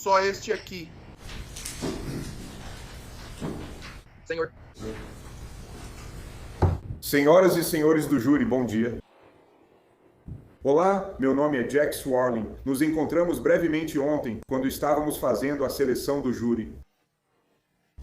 só este aqui. Senhor. Senhoras e senhores do júri, bom dia. Olá, meu nome é Jack Swarling. Nos encontramos brevemente ontem, quando estávamos fazendo a seleção do júri.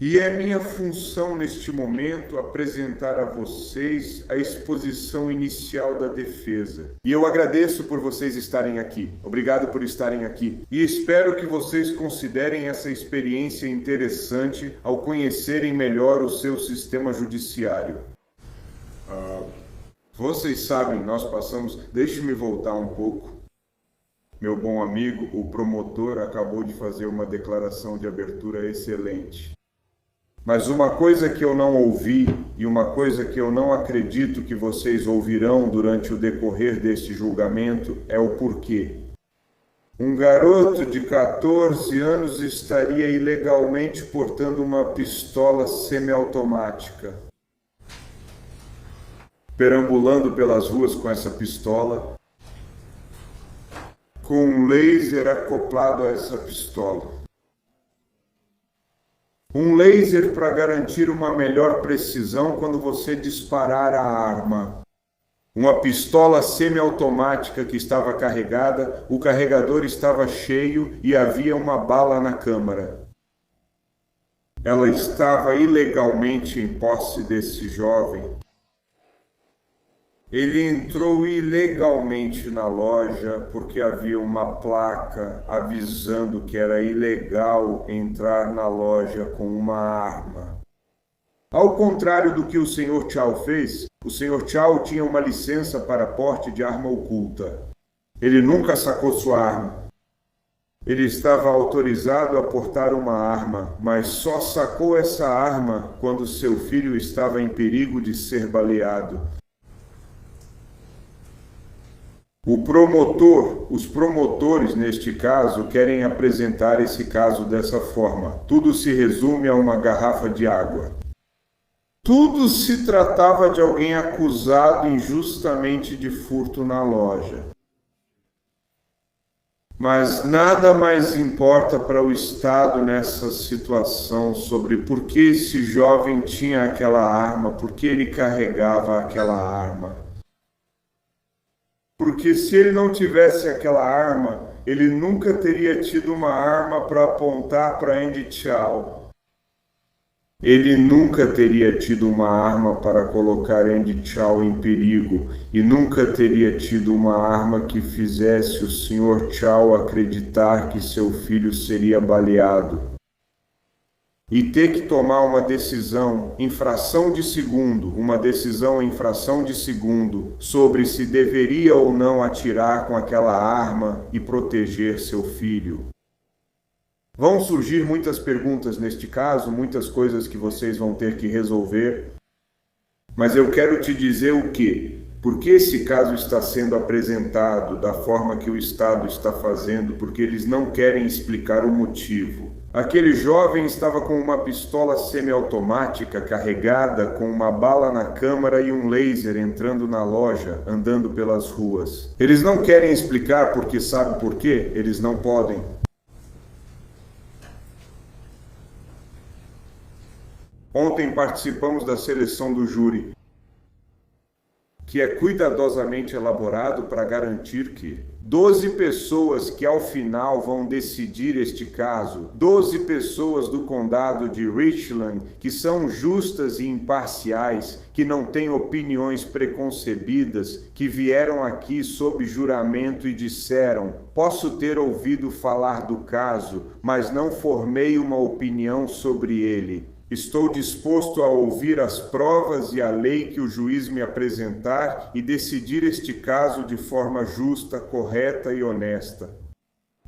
E é minha função neste momento apresentar a vocês a exposição inicial da defesa. E eu agradeço por vocês estarem aqui. Obrigado por estarem aqui. E espero que vocês considerem essa experiência interessante ao conhecerem melhor o seu sistema judiciário. Vocês sabem, nós passamos... Deixe-me voltar um pouco. Meu bom amigo, o promotor, acabou de fazer uma declaração de abertura excelente. Mas uma coisa que eu não ouvi e uma coisa que eu não acredito que vocês ouvirão durante o decorrer deste julgamento é o porquê. Um garoto de 14 anos estaria ilegalmente portando uma pistola semiautomática. Perambulando pelas ruas com essa pistola, com um laser acoplado a essa pistola. Um laser para garantir uma melhor precisão quando você disparar a arma. Uma pistola semiautomática que estava carregada, o carregador estava cheio e havia uma bala na câmara. Ela estava ilegalmente em posse desse jovem. Ele entrou ilegalmente na loja porque havia uma placa avisando que era ilegal entrar na loja com uma arma. Ao contrário do que o Sr. Chow fez, o Sr. Chow tinha uma licença para porte de arma oculta. Ele nunca sacou sua arma. Ele estava autorizado a portar uma arma, mas só sacou essa arma quando seu filho estava em perigo de ser baleado. Os promotores, neste caso, querem apresentar esse caso dessa forma. Tudo se resume a uma garrafa de água. Tudo se tratava de alguém acusado injustamente de furto na loja. Mas nada mais importa para o Estado nessa situação sobre por que esse jovem tinha aquela arma, por que ele carregava aquela arma. Porque se ele não tivesse aquela arma, ele nunca teria tido uma arma para apontar para Andy Chow. Ele nunca teria tido uma arma para colocar Andy Chow em perigo e nunca teria tido uma arma que fizesse o Sr. Chow acreditar que seu filho seria baleado. E ter que tomar uma decisão em fração de segundo, sobre se deveria ou não atirar com aquela arma e proteger seu filho. Vão surgir muitas perguntas neste caso, muitas coisas que vocês vão ter que resolver. Mas eu quero te dizer o quê? Por que esse caso está sendo apresentado da forma que o Estado está fazendo? Porque eles não querem explicar o motivo. Aquele jovem estava com uma pistola semiautomática carregada com uma bala na câmara e um laser entrando na loja, andando pelas ruas. Eles não querem explicar porque sabe por quê? Eles não podem. Ontem participamos da seleção do júri, que é cuidadosamente elaborado para garantir que 12 pessoas que ao final vão decidir este caso, 12 pessoas do condado de Richland, que são justas e imparciais, que não têm opiniões preconcebidas, que vieram aqui sob juramento e disseram: posso ter ouvido falar do caso, mas não formei uma opinião sobre ele. Estou disposto a ouvir as provas e a lei que o juiz me apresentar e decidir este caso de forma justa, correta e honesta.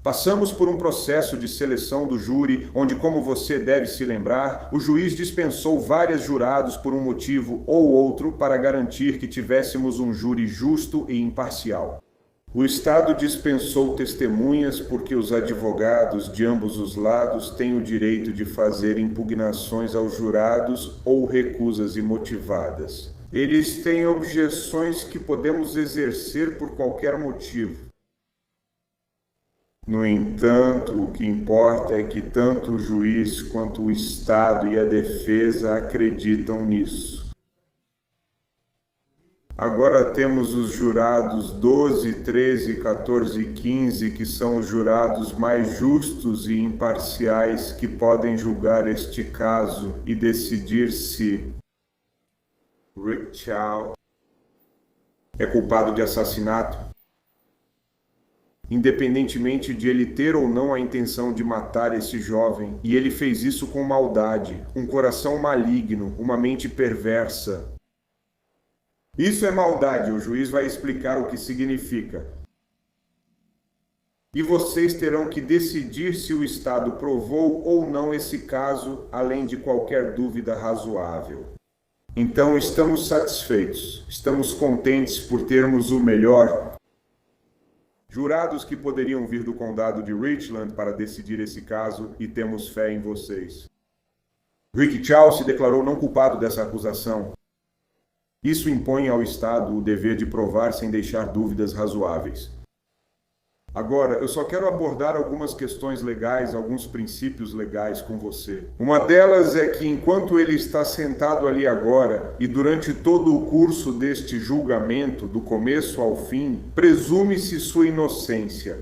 Passamos por um processo de seleção do júri, onde, como você deve se lembrar, o juiz dispensou vários jurados por um motivo ou outro para garantir que tivéssemos um júri justo e imparcial. O Estado dispensou testemunhas porque os advogados de ambos os lados têm o direito de fazer impugnações aos jurados ou recusas imotivadas. Eles têm objeções que podemos exercer por qualquer motivo. No entanto, o que importa é que tanto o juiz quanto o Estado e a defesa acreditam nisso. Agora temos os jurados 12, 13, 14 e 15, que são os jurados mais justos e imparciais que podem julgar este caso e decidir se Rick Chow é culpado de assassinato, independentemente de ele ter ou não a intenção de matar esse jovem, e ele fez isso com maldade, um coração maligno, uma mente perversa. Isso é maldade, o juiz vai explicar o que significa. E vocês terão que decidir se o Estado provou ou não esse caso, além de qualquer dúvida razoável. Então estamos satisfeitos, estamos contentes por termos o melhor. Jurados que poderiam vir do condado de Richland para decidir esse caso, e temos fé em vocês. Rick Chow se declarou não culpado dessa acusação. Isso impõe ao Estado o dever de provar sem deixar dúvidas razoáveis. Agora, eu só quero abordar algumas questões legais, alguns princípios legais com você. Uma delas é que enquanto ele está sentado ali agora, e durante todo o curso deste julgamento, do começo ao fim, presume-se sua inocência.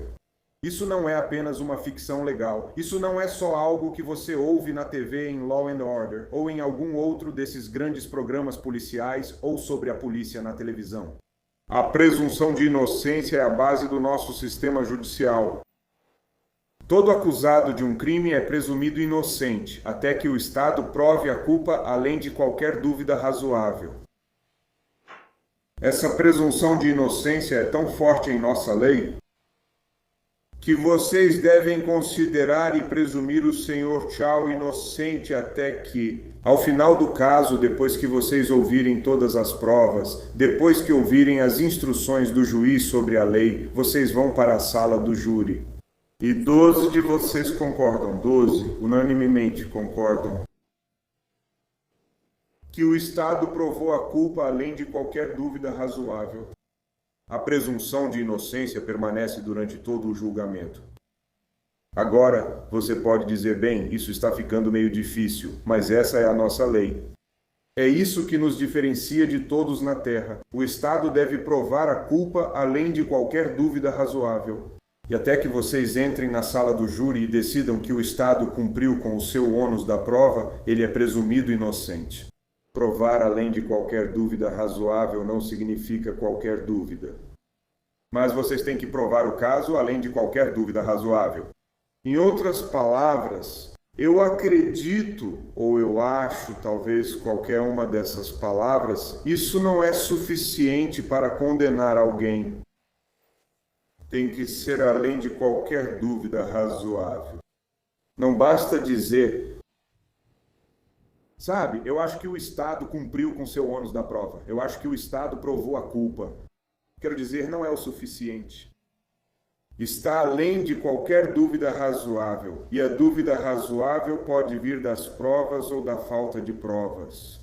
Isso não é apenas uma ficção legal. Isso não é só algo que você ouve na TV em Law and Order, ou em algum outro desses grandes programas policiais, ou sobre a polícia na televisão. A presunção de inocência é a base do nosso sistema judicial. Todo acusado de um crime é presumido inocente, até que o Estado prove a culpa além de qualquer dúvida razoável. Essa presunção de inocência é tão forte em nossa lei que vocês devem considerar e presumir o Sr. Chow inocente até que, ao final do caso, depois que vocês ouvirem todas as provas, depois que ouvirem as instruções do juiz sobre a lei, vocês vão para a sala do júri. E 12 de vocês concordam, 12, unanimemente concordam, que o Estado provou a culpa além de qualquer dúvida razoável. A presunção de inocência permanece durante todo o julgamento. Agora, você pode dizer, bem, isso está ficando meio difícil, mas essa é a nossa lei. É isso que nos diferencia de todos na Terra. O Estado deve provar a culpa além de qualquer dúvida razoável. E até que vocês entrem na sala do júri e decidam que o Estado cumpriu com o seu ônus da prova, ele é presumido inocente. Provar além de qualquer dúvida razoável não significa qualquer dúvida. Mas vocês têm que provar o caso além de qualquer dúvida razoável. Em outras palavras, eu acredito, ou eu acho, talvez qualquer uma dessas palavras, isso não é suficiente para condenar alguém. Tem que ser além de qualquer dúvida razoável. Não basta dizer, sabe, eu acho que o Estado cumpriu com seu ônus da prova. Eu acho que o Estado provou a culpa. Quero dizer, não é o suficiente. Está além de qualquer dúvida razoável. E a dúvida razoável pode vir das provas ou da falta de provas.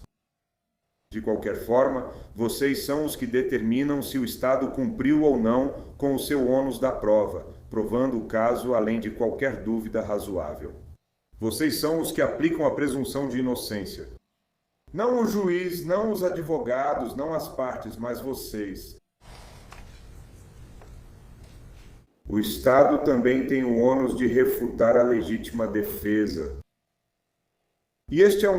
De qualquer forma, vocês são os que determinam se o Estado cumpriu ou não com o seu ônus da prova, provando o caso além de qualquer dúvida razoável. Vocês são os que aplicam a presunção de inocência. Não o juiz, não os advogados, não as partes, mas vocês. O Estado também tem o ônus de refutar a legítima defesa. E este é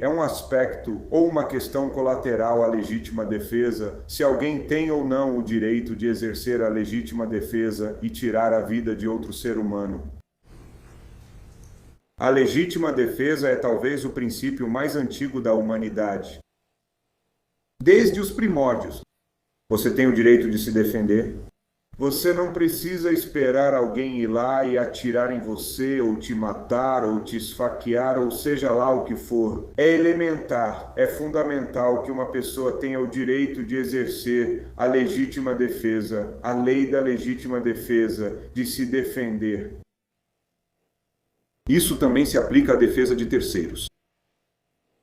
um aspecto ou uma questão colateral à legítima defesa, se alguém tem ou não o direito de exercer a legítima defesa e tirar a vida de outro ser humano. A legítima defesa é talvez o princípio mais antigo da humanidade. Desde os primórdios, você tem o direito de se defender. Você não precisa esperar alguém ir lá e atirar em você, ou te matar, ou te esfaquear, ou seja lá o que for. É elementar, é fundamental que uma pessoa tenha o direito de exercer a legítima defesa, a lei da legítima defesa, de se defender. Isso também se aplica à defesa de terceiros.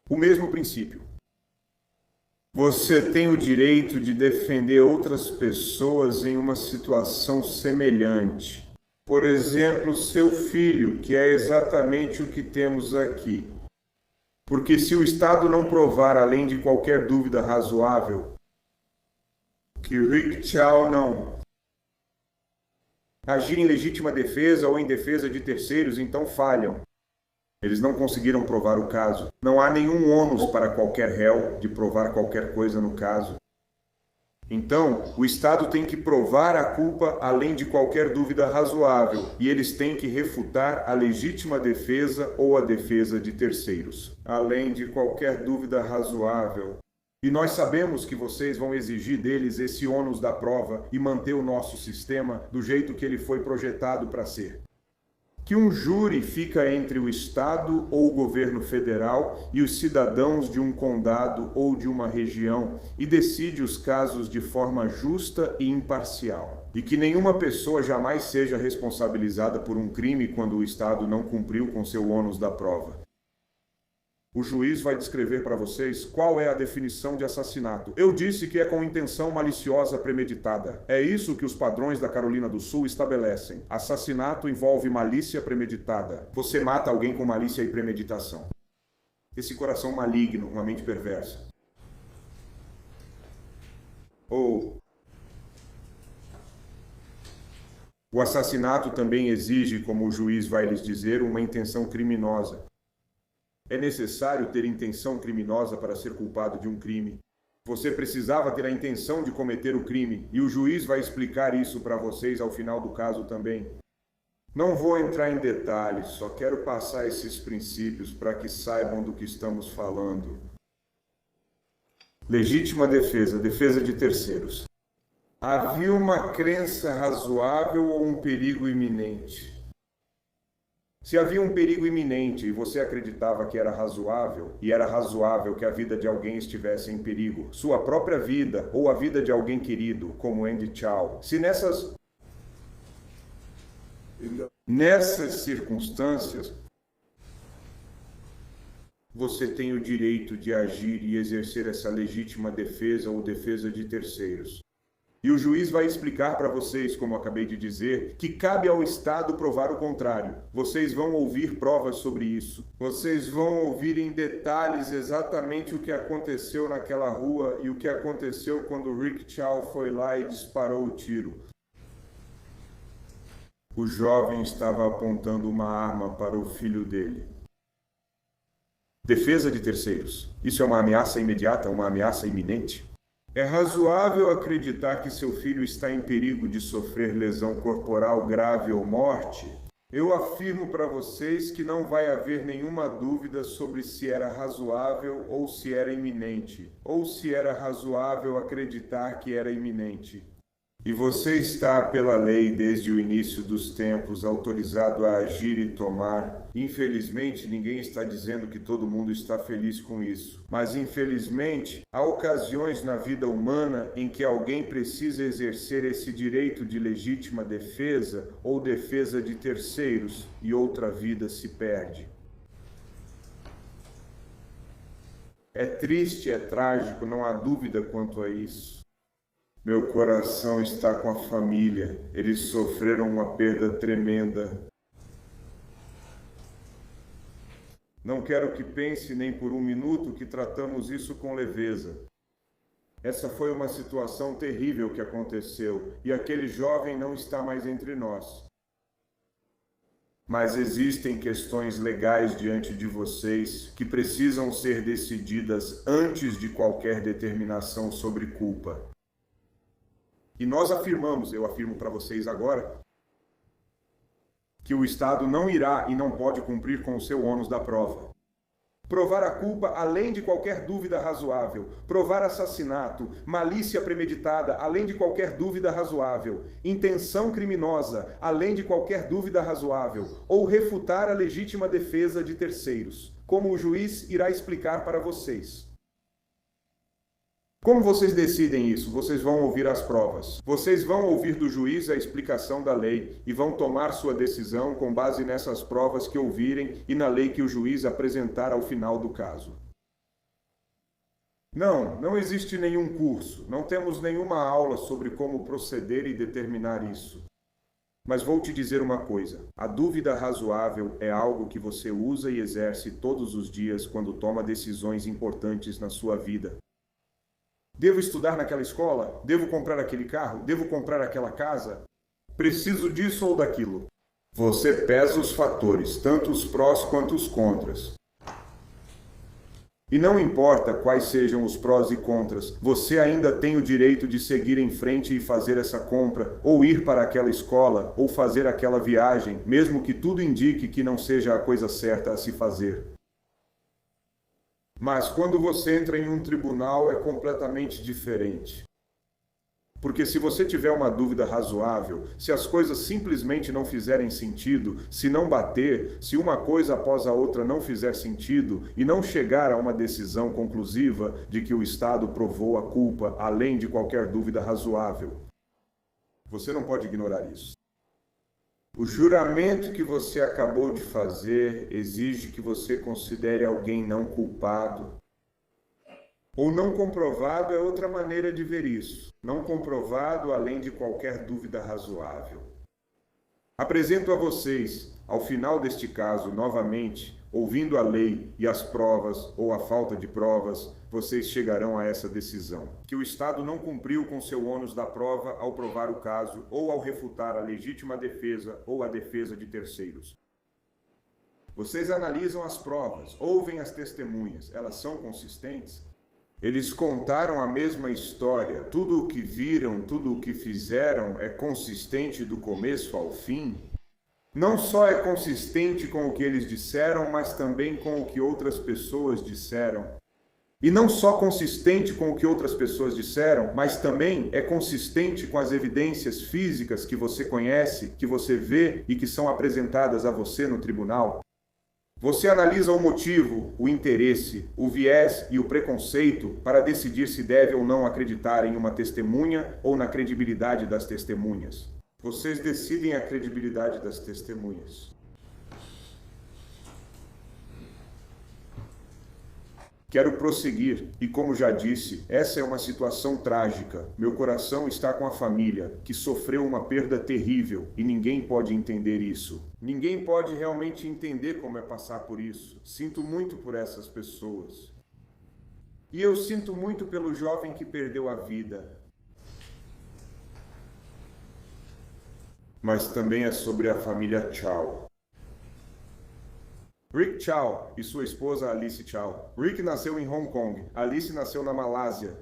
O mesmo princípio. Você tem o direito de defender outras pessoas em uma situação semelhante. Por exemplo, seu filho, que é exatamente o que temos aqui. Porque se o Estado não provar, além de qualquer dúvida razoável, que Rick Chow não agir em legítima defesa ou em defesa de terceiros, então falham. Eles não conseguiram provar o caso. Não há nenhum ônus para qualquer réu de provar qualquer coisa no caso. Então, o Estado tem que provar a culpa além de qualquer dúvida razoável, e eles têm que refutar a legítima defesa ou a defesa de terceiros, além de qualquer dúvida razoável. E nós sabemos que vocês vão exigir deles esse ônus da prova e manter o nosso sistema do jeito que ele foi projetado para ser. Que um júri fica entre o Estado ou o governo federal e os cidadãos de um condado ou de uma região e decide os casos de forma justa e imparcial. E que nenhuma pessoa jamais seja responsabilizada por um crime quando o Estado não cumpriu com seu ônus da prova. O juiz vai descrever para vocês qual é a definição de assassinato. Eu disse que é com intenção maliciosa premeditada. É isso que os padrões da Carolina do Sul estabelecem. Assassinato envolve malícia premeditada. Você mata alguém com malícia e premeditação. Esse coração maligno, uma mente perversa. Ou o assassinato também exige, como o juiz vai lhes dizer, uma intenção criminosa. É necessário ter intenção criminosa para ser culpado de um crime. Você precisava ter a intenção de cometer o crime, e o juiz vai explicar isso para vocês ao final do caso também. Não vou entrar em detalhes, só quero passar esses princípios para que saibam do que estamos falando. Legítima defesa, defesa de terceiros. Havia uma crença razoável ou um perigo iminente? Se havia um perigo iminente e você acreditava que era razoável, e era razoável que a vida de alguém estivesse em perigo, sua própria vida ou a vida de alguém querido, como Andy Chow, se nessas circunstâncias, você tem o direito de agir e exercer essa legítima defesa ou defesa de terceiros. E o juiz vai explicar para vocês, como acabei de dizer, que cabe ao Estado provar o contrário. Vocês vão ouvir provas sobre isso. Vocês vão ouvir em detalhes exatamente o que aconteceu naquela rua e o que aconteceu quando Rick Chow foi lá e disparou o tiro. O jovem estava apontando uma arma para o filho dele. Defesa de terceiros. Isso é uma ameaça imediata, uma ameaça iminente? É razoável acreditar que seu filho está em perigo de sofrer lesão corporal grave ou morte? Eu afirmo para vocês que não vai haver nenhuma dúvida sobre se era razoável ou se era iminente, ou se era razoável acreditar que era iminente. E você está, pela lei, desde o início dos tempos, autorizado a agir e tomar. Infelizmente, ninguém está dizendo que todo mundo está feliz com isso. Mas, infelizmente, há ocasiões na vida humana em que alguém precisa exercer esse direito de legítima defesa ou defesa de terceiros e outra vida se perde. É triste, é trágico, não há dúvida quanto a isso. Meu coração está com a família. Eles sofreram uma perda tremenda. Não quero que pense nem por um minuto que tratamos isso com leveza. Essa foi uma situação terrível que aconteceu, e aquele jovem não está mais entre nós. Mas existem questões legais diante de vocês que precisam ser decididas antes de qualquer determinação sobre culpa. E nós afirmamos, eu afirmo para vocês agora, que o Estado não irá e não pode cumprir com o seu ônus da prova. Provar a culpa além de qualquer dúvida razoável. Provar assassinato, malícia premeditada além de qualquer dúvida razoável. Intenção criminosa além de qualquer dúvida razoável. Ou refutar a legítima defesa de terceiros, como o juiz irá explicar para vocês. Como vocês decidem isso? Vocês vão ouvir as provas. Vocês vão ouvir do juiz a explicação da lei e vão tomar sua decisão com base nessas provas que ouvirem e na lei que o juiz apresentar ao final do caso. Não existe nenhum curso. Não temos nenhuma aula sobre como proceder e determinar isso. Mas vou te dizer uma coisa: a dúvida razoável é algo que você usa e exerce todos os dias quando toma decisões importantes na sua vida. Devo estudar naquela escola? Devo comprar aquele carro? Devo comprar aquela casa? Preciso disso ou daquilo? Você pesa os fatores, tanto os prós quanto os contras. E não importa quais sejam os prós e contras, você ainda tem o direito de seguir em frente e fazer essa compra, ou ir para aquela escola, ou fazer aquela viagem, mesmo que tudo indique que não seja a coisa certa a se fazer. Mas quando você entra em um tribunal é completamente diferente. Porque se você tiver uma dúvida razoável, se as coisas simplesmente não fizerem sentido, se não bater, se uma coisa após a outra não fizer sentido e não chegar a uma decisão conclusiva de que o Estado provou a culpa além de qualquer dúvida razoável, você não pode ignorar isso. O juramento que você acabou de fazer exige que você considere alguém não culpado. Ou não comprovado é outra maneira de ver isso. Não comprovado além de qualquer dúvida razoável. Apresento a vocês, ao final deste caso, novamente, ouvindo a lei e as provas, ou a falta de provas, vocês chegarão a essa decisão. Que o Estado não cumpriu com seu ônus da prova ao provar o caso, ou ao refutar a legítima defesa ou a defesa de terceiros. Vocês analisam as provas, ouvem as testemunhas, elas são consistentes? Eles contaram a mesma história, tudo o que viram, tudo o que fizeram é consistente do começo ao fim? Não só é consistente com o que eles disseram, mas também com o que outras pessoas disseram. E não só consistente com o que outras pessoas disseram, mas também é consistente com as evidências físicas que você conhece, que você vê e que são apresentadas a você no tribunal. Você analisa o motivo, o interesse, o viés e o preconceito para decidir se deve ou não acreditar em uma testemunha ou na credibilidade das testemunhas. Vocês decidem a credibilidade das testemunhas. Quero prosseguir, e como já disse, essa é uma situação trágica. Meu coração está com a família, que sofreu uma perda terrível, e ninguém pode entender isso. Ninguém pode realmente entender como é passar por isso. Sinto muito por essas pessoas. E eu sinto muito pelo jovem que perdeu a vida. Mas também é sobre a família Chow. Rick Chow e sua esposa Alice Chow. Rick nasceu em Hong Kong, Alice nasceu na Malásia.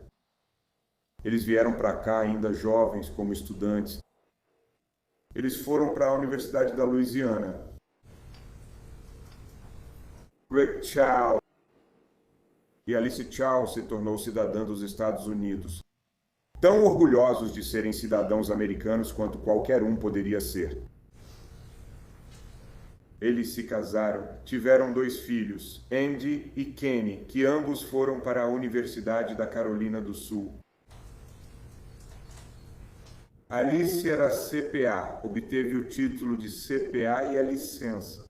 Eles vieram para cá ainda jovens como estudantes. Eles foram para a Universidade da Louisiana. Rick Chow e Alice Chow se tornou cidadã dos Estados Unidos. Tão orgulhosos de serem cidadãos americanos quanto qualquer um poderia ser. Eles se casaram, tiveram 2 filhos, Andy e Kenny, que ambos foram para a Universidade da Carolina do Sul. Alice era CPA, obteve o título de CPA e a licença.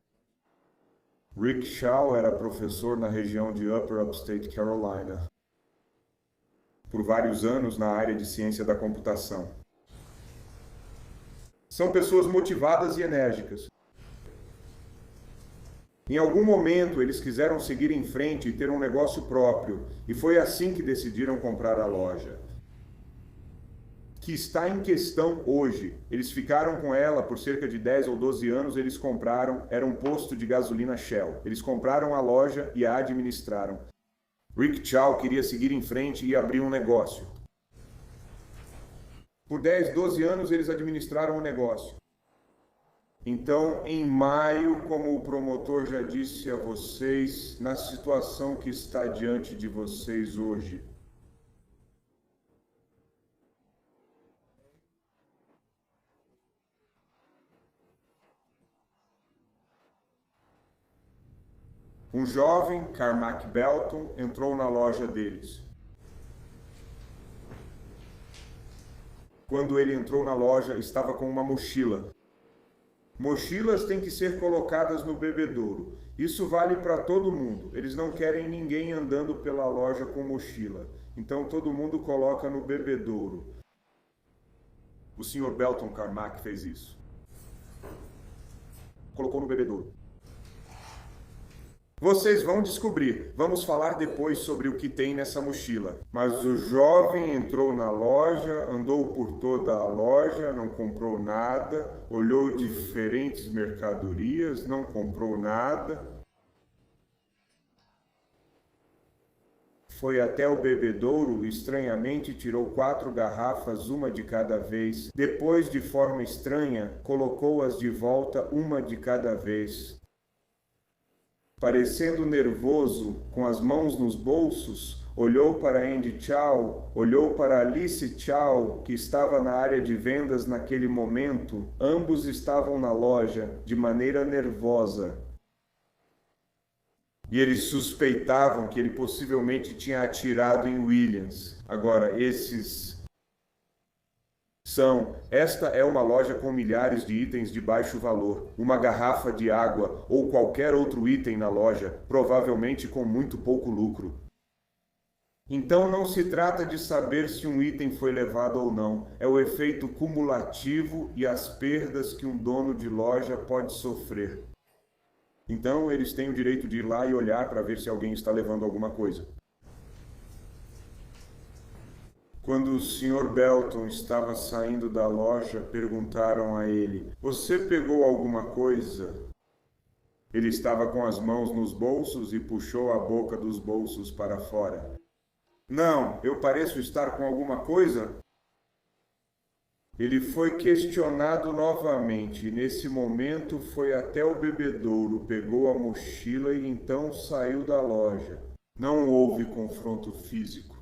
Rick Chow era professor na região de Upper Upstate Carolina, por vários anos na área de ciência da computação. São pessoas motivadas e enérgicas. Em algum momento, eles quiseram seguir em frente e ter um negócio próprio, e foi assim que decidiram comprar a loja, que está em questão hoje. Eles ficaram com ela por cerca de 10 ou 12 anos, eles compraram, era um posto de gasolina Shell. Eles compraram a loja e a administraram. Rick Chow queria seguir em frente e abrir um negócio. Por 10, 12 anos, eles administraram o negócio. Então, em maio, como o promotor já disse a vocês, na situação que está diante de vocês hoje, um jovem, Carmack Belton, entrou na loja deles. Quando ele entrou na loja, estava com uma mochila. Mochilas têm que ser colocadas no bebedouro. Isso vale para todo mundo. Eles não querem ninguém andando pela loja com mochila. Então todo mundo coloca no bebedouro. O Sr. Belton Carmack fez isso. colocou no bebedouro. Vocês vão descobrir. Vamos falar depois sobre o que tem nessa mochila. Mas o jovem entrou na loja, andou por toda a loja, não comprou nada, olhou diferentes mercadorias, não comprou nada. Foi até o bebedouro, estranhamente tirou 4 garrafas, uma de cada vez. Depois, de forma estranha, colocou-as de volta, uma de cada vez. Parecendo nervoso, com as mãos nos bolsos, olhou para Andy Chow, olhou para Alice Chow, que estava na área de vendas naquele momento. Ambos estavam na loja, de maneira nervosa. E eles suspeitavam que ele possivelmente tinha atirado em Williams. Agora, Esta é uma loja com milhares de itens de baixo valor, uma garrafa de água ou qualquer outro item na loja, provavelmente com muito pouco lucro. Então não se trata de saber se um item foi levado ou não, é o efeito cumulativo e as perdas que um dono de loja pode sofrer. Então eles têm o direito de ir lá e olhar para ver se alguém está levando alguma coisa. Quando o Sr. Belton estava saindo da loja, perguntaram a ele: "Você pegou alguma coisa?" Ele estava com as mãos nos bolsos e puxou a boca dos bolsos para fora. "Não, eu pareço estar com alguma coisa?" Ele foi questionado novamente e nesse momento foi até o bebedouro, pegou a mochila e então saiu da loja. Não houve confronto físico.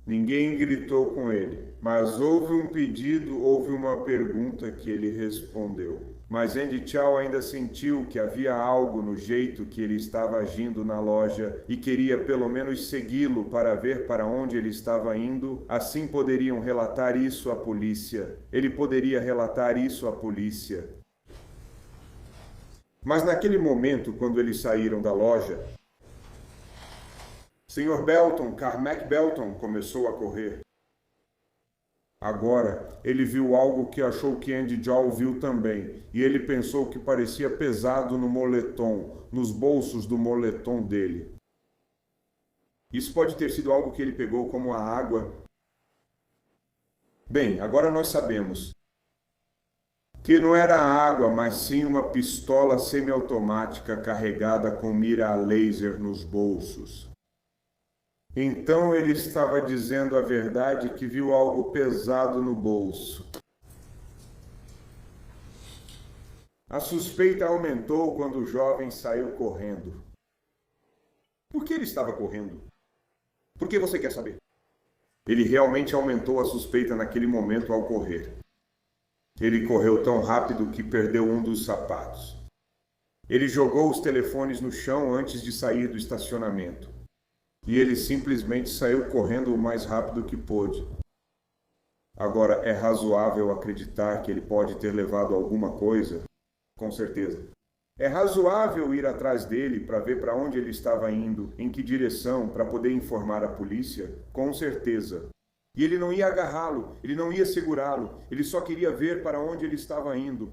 Ninguém gritou com ele, mas houve um pedido, houve uma pergunta que ele respondeu. Mas Andy Chow ainda sentiu que havia algo no jeito que ele estava agindo na loja e queria pelo menos segui-lo para ver para onde ele estava indo. Assim poderiam relatar isso à polícia. Ele poderia relatar isso à polícia. Mas naquele momento, quando eles saíram da loja, Sr. Belton, Carmack Belton, começou a correr. Agora, ele viu algo que achou que Andy Chow viu também, e ele pensou que parecia pesado no moletom, nos bolsos do moletom dele. Isso pode ter sido algo que ele pegou como a água. Bem, agora nós sabemos que não era água, mas sim uma pistola semiautomática carregada com mira a laser nos bolsos. Então ele estava dizendo a verdade que viu algo pesado no bolso. A suspeita aumentou quando o jovem saiu correndo. Por que ele estava correndo? Por que você quer saber? Ele realmente aumentou a suspeita naquele momento ao correr. Ele correu tão rápido que perdeu um dos sapatos. Ele jogou os telefones no chão antes de sair do estacionamento. E ele simplesmente saiu correndo o mais rápido que pôde. Agora, é razoável acreditar que ele pode ter levado alguma coisa? Com certeza. É razoável ir atrás dele para ver para onde ele estava indo, em que direção, para poder informar a polícia? Com certeza. E ele não ia agarrá-lo, ele não ia segurá-lo, ele só queria ver para onde ele estava indo.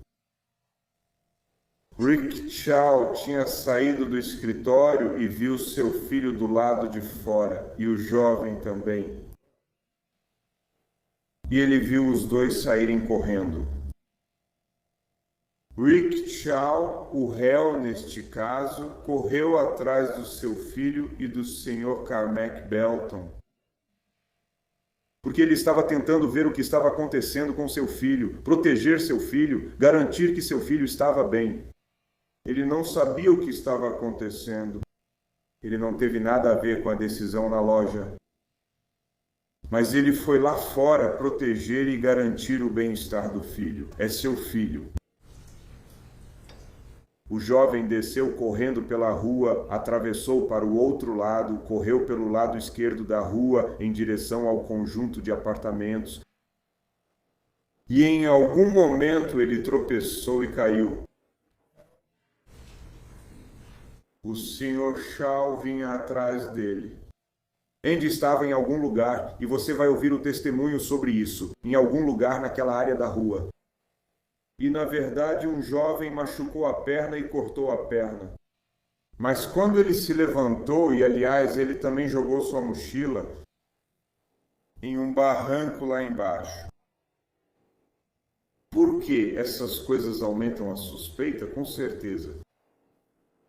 Rick Chow tinha saído do escritório e viu seu filho do lado de fora, e o jovem também. E ele viu os dois saírem correndo. Rick Chow, o réu neste caso, correu atrás do seu filho e do Sr. Carmack Belton, porque ele estava tentando ver o que estava acontecendo com seu filho, proteger seu filho, garantir que seu filho estava bem. Ele não sabia o que estava acontecendo. Ele não teve nada a ver com a decisão na loja. Mas ele foi lá fora proteger e garantir o bem-estar do filho. É seu filho. O jovem desceu correndo pela rua, atravessou para o outro lado, correu pelo lado esquerdo da rua em direção ao conjunto de apartamentos. E em algum momento ele tropeçou e caiu. O Sr. Chow vinha atrás dele. Andy estava em algum lugar, e você vai ouvir o testemunho sobre isso, em algum lugar naquela área da rua. e na verdade um jovem machucou a perna e cortou a perna. Mas quando ele se levantou, e aliás ele também jogou sua mochila em um barranco lá embaixo. Por que essas coisas aumentam a suspeita? Com certeza.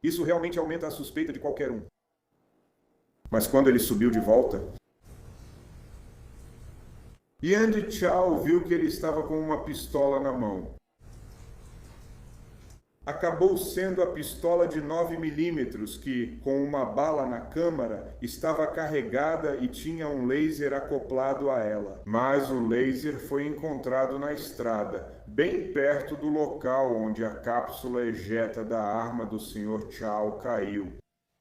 Isso realmente aumenta a suspeita de qualquer um. Mas quando ele subiu de volta, Andy Chow viu que ele estava com uma pistola na mão. Acabou sendo a pistola de 9mm que, com uma bala na câmara, estava carregada e tinha um laser acoplado a ela. Mas o laser foi encontrado na estrada, bem perto do local onde a cápsula ejeta da arma do Sr. Chow caiu.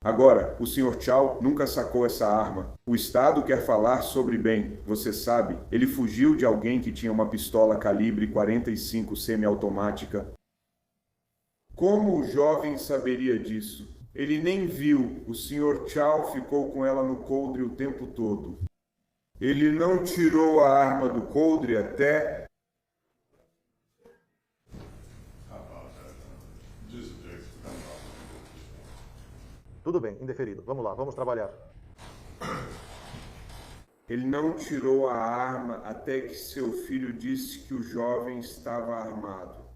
Agora, o Sr. Chow nunca sacou essa arma. O Estado quer falar sobre bem, você sabe. Ele fugiu de alguém que tinha uma pistola calibre 45 semiautomática. Como o jovem saberia disso? Ele nem viu. O Sr. Chow ficou com ela no coldre o tempo todo. Ele não tirou a arma do coldre até... Tudo bem, indeferido. Vamos lá, vamos trabalhar. Ele não tirou a arma até que seu filho disse que o jovem estava armado.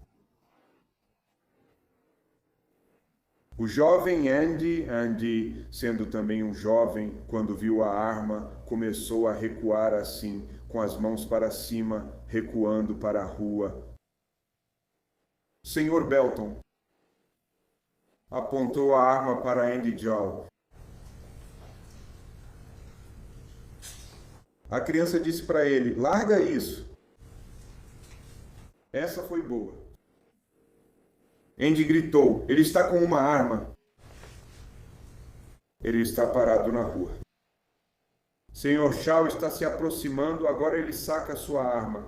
O jovem Andy, sendo também um jovem, quando viu a arma, começou a recuar assim, com as mãos para cima, recuando para a rua. Sr. Belton apontou a arma para Andy Chow. A criança disse para ele: "Larga isso." Essa foi boa. Andy gritou: "Ele está com uma arma." Ele está parado na rua. Sr. Chow está se aproximando, agora ele saca sua arma.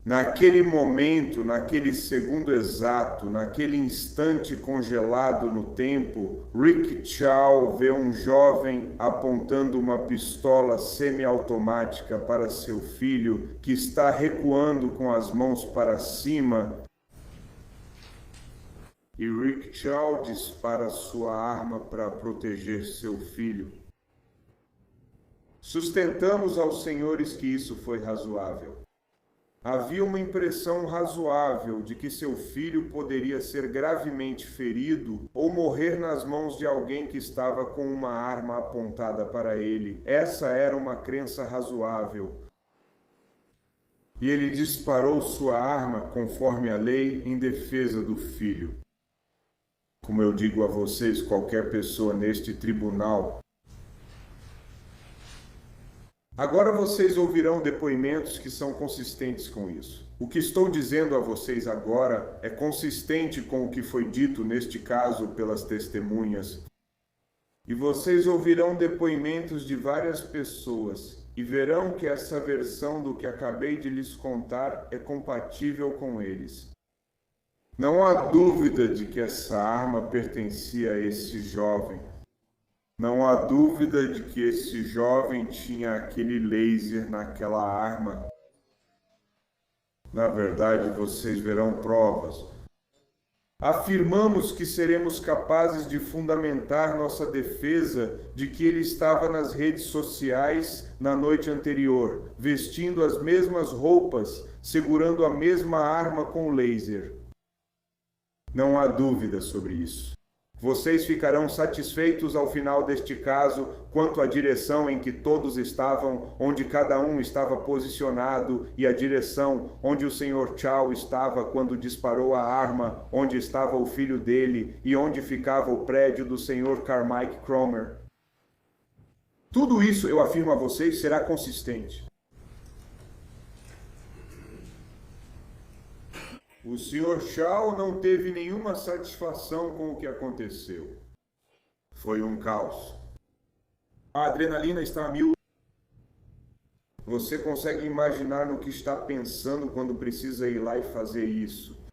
Naquele momento, naquele segundo exato, naquele instante congelado no tempo, Rick Chow vê um jovem apontando uma pistola semiautomática para seu filho, que está recuando com as mãos para cima. E Rick Chow dispara sua arma para proteger seu filho. Sustentamos aos senhores que isso foi razoável. Havia uma impressão razoável de que seu filho poderia ser gravemente ferido ou morrer nas mãos de alguém que estava com uma arma apontada para ele. Essa era uma crença razoável. E ele disparou sua arma, conforme a lei, em defesa do filho. Como eu digo a vocês, qualquer pessoa neste tribunal. Agora vocês ouvirão depoimentos que são consistentes com isso. O que estou dizendo a vocês agora é consistente com o que foi dito neste caso pelas testemunhas. E vocês ouvirão depoimentos de várias pessoas e verão que essa versão do que acabei de lhes contar é compatível com eles. Não há dúvida de que essa arma pertencia a esse jovem. Não há dúvida de que esse jovem tinha aquele laser naquela arma. Na verdade, vocês verão provas. Afirmamos que seremos capazes de fundamentar nossa defesa de que ele estava nas redes sociais na noite anterior, vestindo as mesmas roupas, segurando a mesma arma com laser. Não há dúvida sobre isso. Vocês ficarão satisfeitos ao final deste caso quanto à direção em que todos estavam, onde cada um estava posicionado, e a direção onde o Sr. Chow estava quando disparou a arma, onde estava o filho dele e onde ficava o prédio do Sr. Carmike Cromer. Tudo isso, eu afirmo a vocês, será consistente. O Sr. Chow não teve nenhuma satisfação com o que aconteceu. Foi um caos. A adrenalina está a mil. Você consegue imaginar no que está pensando quando precisa ir lá e fazer isso?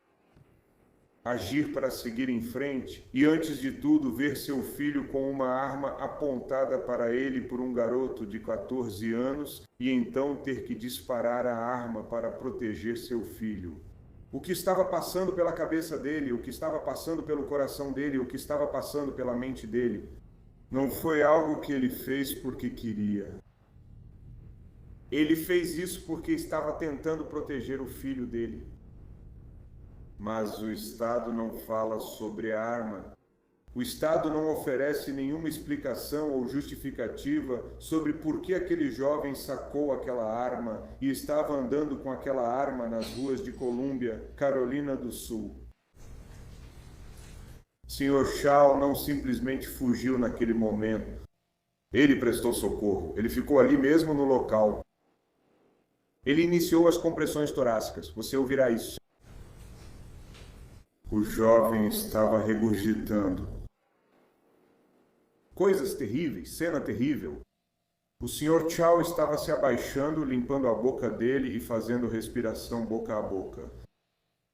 Agir para seguir em frente e, antes de tudo, ver seu filho com uma arma apontada para ele por um garoto de 14 anos e então ter que disparar a arma para proteger seu filho. O que estava passando pela cabeça dele, o que estava passando pelo coração dele, o que estava passando pela mente dele, não foi algo que ele fez porque queria. Ele fez isso porque estava tentando proteger o filho dele. Mas o Estado não fala sobre a arma. O Estado não oferece nenhuma explicação ou justificativa sobre por que aquele jovem sacou aquela arma e estava andando com aquela arma nas ruas de Columbia, Carolina do Sul. Sr. Shaw não simplesmente fugiu naquele momento. Ele prestou socorro. Ele ficou ali mesmo no local. Ele iniciou as compressões torácicas. Você ouvirá isso. O jovem estava regurgitando. Coisas terríveis, cena terrível. O Sr. Chow estava se abaixando, limpando a boca dele e fazendo respiração boca a boca.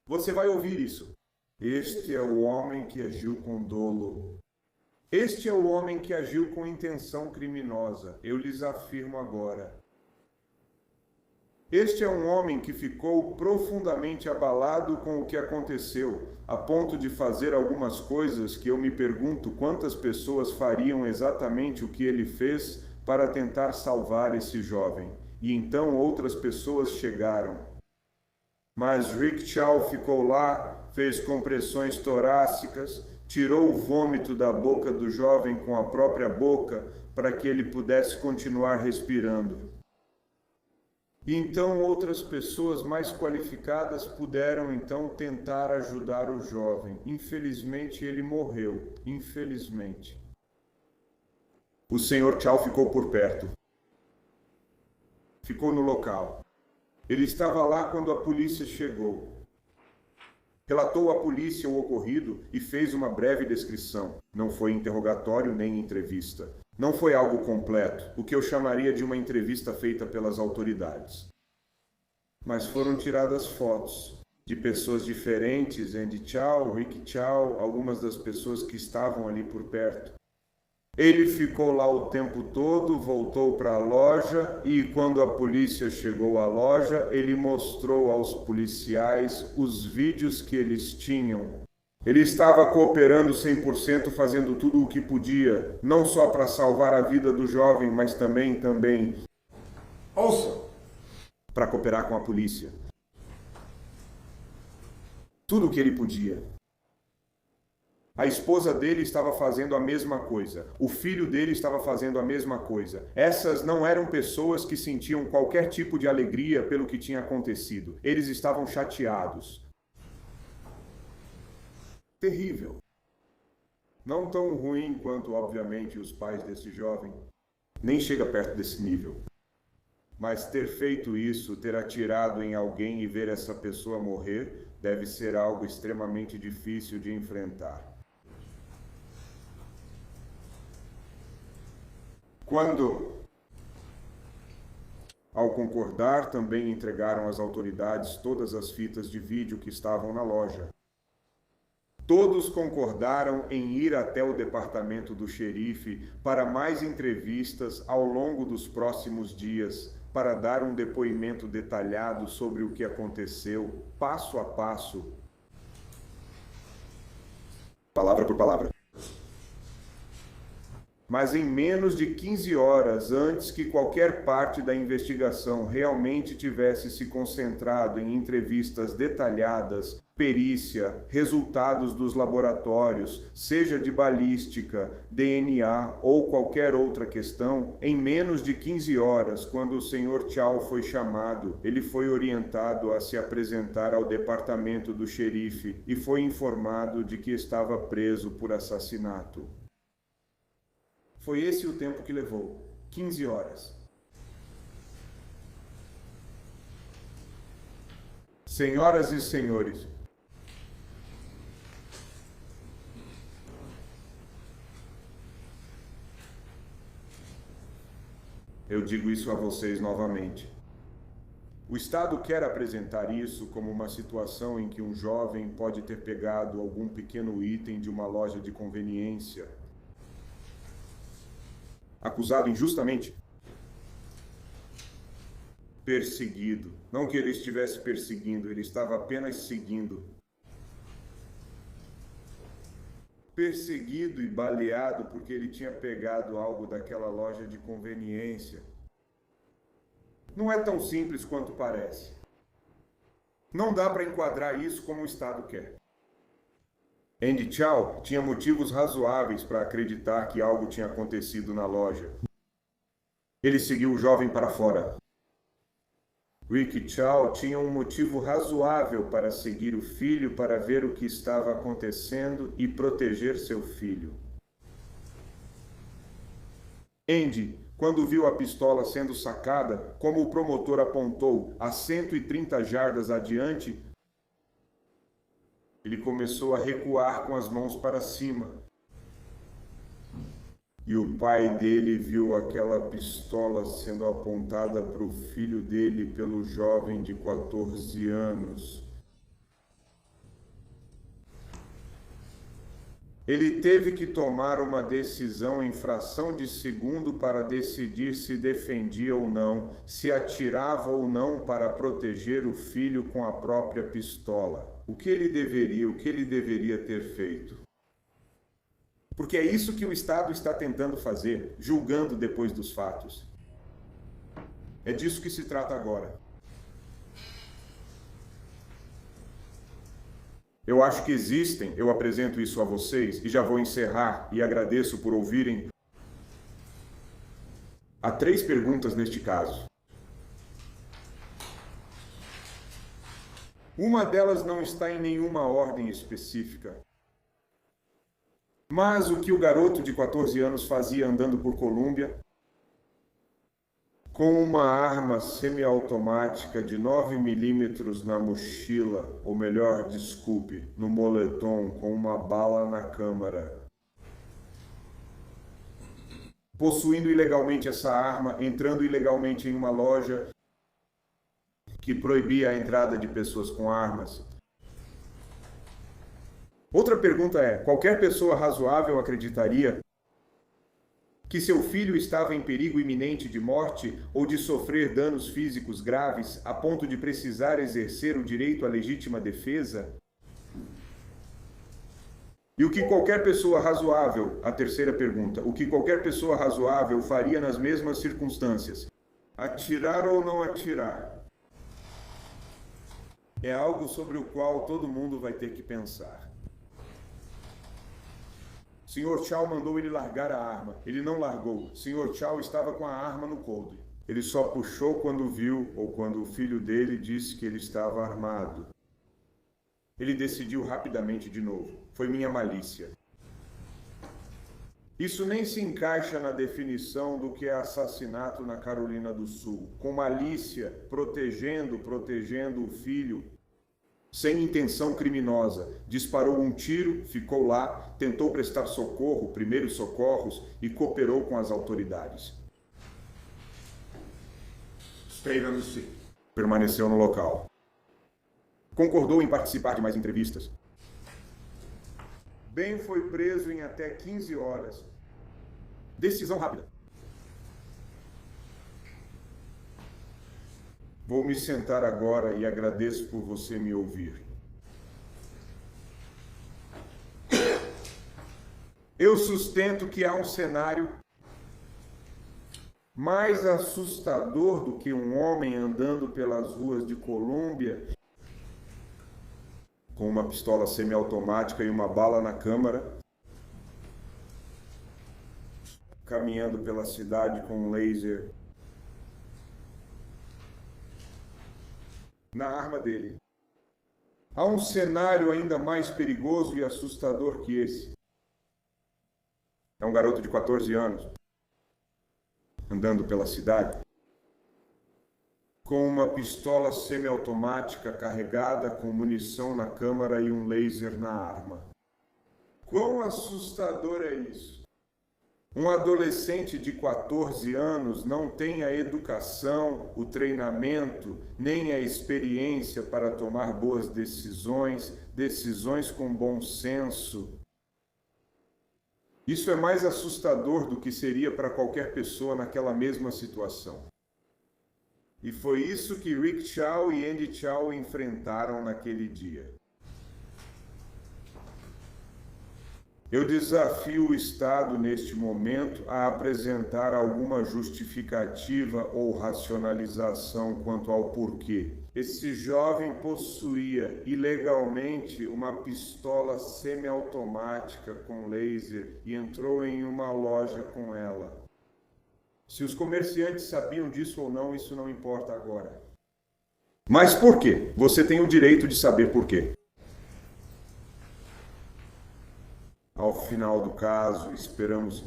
Você vai ouvir isso. Este é o homem que agiu com dolo. Este é o homem que agiu com intenção criminosa. Eu lhes afirmo agora. Este é um homem que ficou profundamente abalado com o que aconteceu, a ponto de fazer algumas coisas que eu me pergunto quantas pessoas fariam exatamente o que ele fez para tentar salvar esse jovem. E então outras pessoas chegaram. Mas Rick Chow ficou lá, fez compressões torácicas, tirou o vômito da boca do jovem com a própria boca para que ele pudesse continuar respirando. E então outras pessoas mais qualificadas puderam então tentar ajudar o jovem. Infelizmente ele morreu, infelizmente. O Sr. Chow ficou por perto. Ficou no local. Ele estava lá quando a polícia chegou. Relatou à polícia o ocorrido e fez uma breve descrição. Não foi interrogatório nem entrevista. Não foi algo completo, o que eu chamaria de uma entrevista feita pelas autoridades. Mas foram tiradas fotos de pessoas diferentes, Andy Chow, Rick Chow, algumas das pessoas que estavam ali por perto. Ele ficou lá o tempo todo, voltou para a loja e quando a polícia chegou à loja, ele mostrou aos policiais os vídeos que eles tinham. Ele estava cooperando 100%, fazendo tudo o que podia, não só para salvar a vida do jovem, mas também, ouça, para cooperar com a polícia. Tudo o que ele podia. A esposa dele estava fazendo a mesma coisa. O filho dele estava fazendo a mesma coisa. Essas não eram pessoas que sentiam qualquer tipo de alegria pelo que tinha acontecido. Eles estavam chateados. Terrível. Não tão ruim quanto, obviamente, os pais desse jovem. Nem chega perto desse nível. Mas ter feito isso, ter atirado em alguém e ver essa pessoa morrer, deve ser algo extremamente difícil de enfrentar. Quando, ao concordar, também entregaram às autoridades todas as fitas de vídeo que estavam na loja. Todos concordaram em ir até o departamento do xerife para mais entrevistas ao longo dos próximos dias, para dar um depoimento detalhado sobre o que aconteceu, passo a passo, palavra por palavra. Mas em menos de 15 horas antes que qualquer parte da investigação realmente tivesse se concentrado em entrevistas detalhadas, perícia, resultados dos laboratórios, seja de balística, DNA ou qualquer outra questão, em menos de 15 horas, quando o Sr. Chow foi chamado, ele foi orientado a se apresentar ao departamento do xerife e foi informado de que estava preso por assassinato. Foi esse o tempo que levou, 15 horas. Senhoras e senhores, eu digo isso a vocês novamente. O Estado quer apresentar isso como uma situação em que um jovem pode ter pegado algum pequeno item de uma loja de conveniência, acusado injustamente. Perseguido. Não que ele estivesse perseguindo, ele estava apenas seguindo. Perseguido e baleado porque ele tinha pegado algo daquela loja de conveniência. Não é tão simples quanto parece. Não dá para enquadrar isso como o Estado quer. Andy Chow tinha motivos razoáveis para acreditar que algo tinha acontecido na loja. Ele seguiu o jovem para fora. Rick Chow tinha um motivo razoável para seguir o filho para ver o que estava acontecendo e proteger seu filho. Andy, quando viu a pistola sendo sacada, como o promotor apontou a 130 jardas adiante, ele começou a recuar com as mãos para cima. E o pai dele viu aquela pistola sendo apontada para o filho dele pelo jovem de 14 anos. Ele teve que tomar uma decisão em fração de segundo para decidir se defendia ou não, se atirava ou não para proteger o filho com a própria pistola. O que ele deveria ter feito? Porque é isso que o Estado está tentando fazer, julgando depois dos fatos. É disso que se trata agora. Eu acho que eu apresento isso a vocês e já vou encerrar e agradeço por ouvirem. Há 3 perguntas neste caso. Uma delas não está em nenhuma ordem específica. Mas o que o garoto de 14 anos fazia andando por Colômbia, com uma arma semiautomática de 9 milímetros na mochila, ou melhor, desculpe, no moletom, com uma bala na câmara. Possuindo ilegalmente essa arma, entrando ilegalmente em uma loja que proibia a entrada de pessoas com armas. Outra pergunta é: qualquer pessoa razoável acreditaria que seu filho estava em perigo iminente de morte ou de sofrer danos físicos graves a ponto de precisar exercer o direito à legítima defesa? E o que qualquer pessoa razoável, a terceira pergunta, o que qualquer pessoa razoável faria nas mesmas circunstâncias? Atirar ou não atirar? É algo sobre o qual todo mundo vai ter que pensar. Sr. Chow mandou ele largar a arma. Ele não largou. Sr. Chow estava com a arma no coldre. Ele só puxou quando viu, ou quando o filho dele disse que ele estava armado. Ele decidiu rapidamente de novo. Foi minha malícia. Isso nem se encaixa na definição do que é assassinato na Carolina do Sul. Com malícia, protegendo o filho, sem intenção criminosa. Disparou um tiro, ficou lá, tentou prestar socorro, primeiros socorros, e cooperou com as autoridades. Stevens permaneceu no local. Concordou em participar de mais entrevistas. Ben foi preso em até 15 horas. Decisão rápida. Vou me sentar agora e agradeço por você me ouvir. Eu sustento que há um cenário mais assustador do que um homem andando pelas ruas de Colômbia com uma pistola semiautomática e uma bala na câmara, caminhando pela cidade com um laser na arma dele. Há um cenário ainda mais perigoso e assustador que esse. É um garoto de 14 anos, andando pela cidade, com uma pistola semiautomática carregada com munição na câmara e um laser na arma. Quão assustador é isso? Um adolescente de 14 anos não tem a educação, o treinamento, nem a experiência para tomar boas decisões, decisões com bom senso. Isso é mais assustador do que seria para qualquer pessoa naquela mesma situação. E foi isso que Rick Chow e Andy Chow enfrentaram naquele dia. Eu desafio o Estado, neste momento, a apresentar alguma justificativa ou racionalização quanto ao porquê. Esse jovem possuía ilegalmente uma pistola semiautomática com laser e entrou em uma loja com ela. Se os comerciantes sabiam disso ou não, isso não importa agora. Mas por quê? Você tem o direito de saber por quê. Ao final do caso, esperamos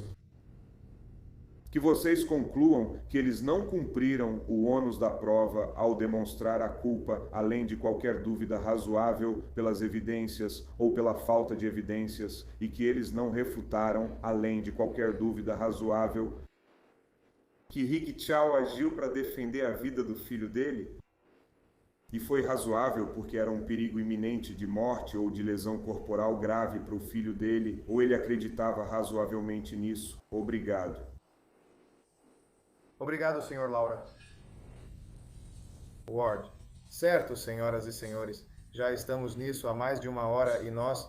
que vocês concluam que eles não cumpriram o ônus da prova ao demonstrar a culpa, além de qualquer dúvida razoável pelas evidências ou pela falta de evidências, e que eles não refutaram, além de qualquer dúvida razoável, que Rick Chow agiu para defender a vida do filho dele? E foi razoável porque era um perigo iminente de morte ou de lesão corporal grave para o filho dele, ou ele acreditava razoavelmente nisso? Obrigado. Obrigado, Sr. Laura. Ward. Certo, senhoras e senhores. Já estamos nisso há mais de uma hora e nós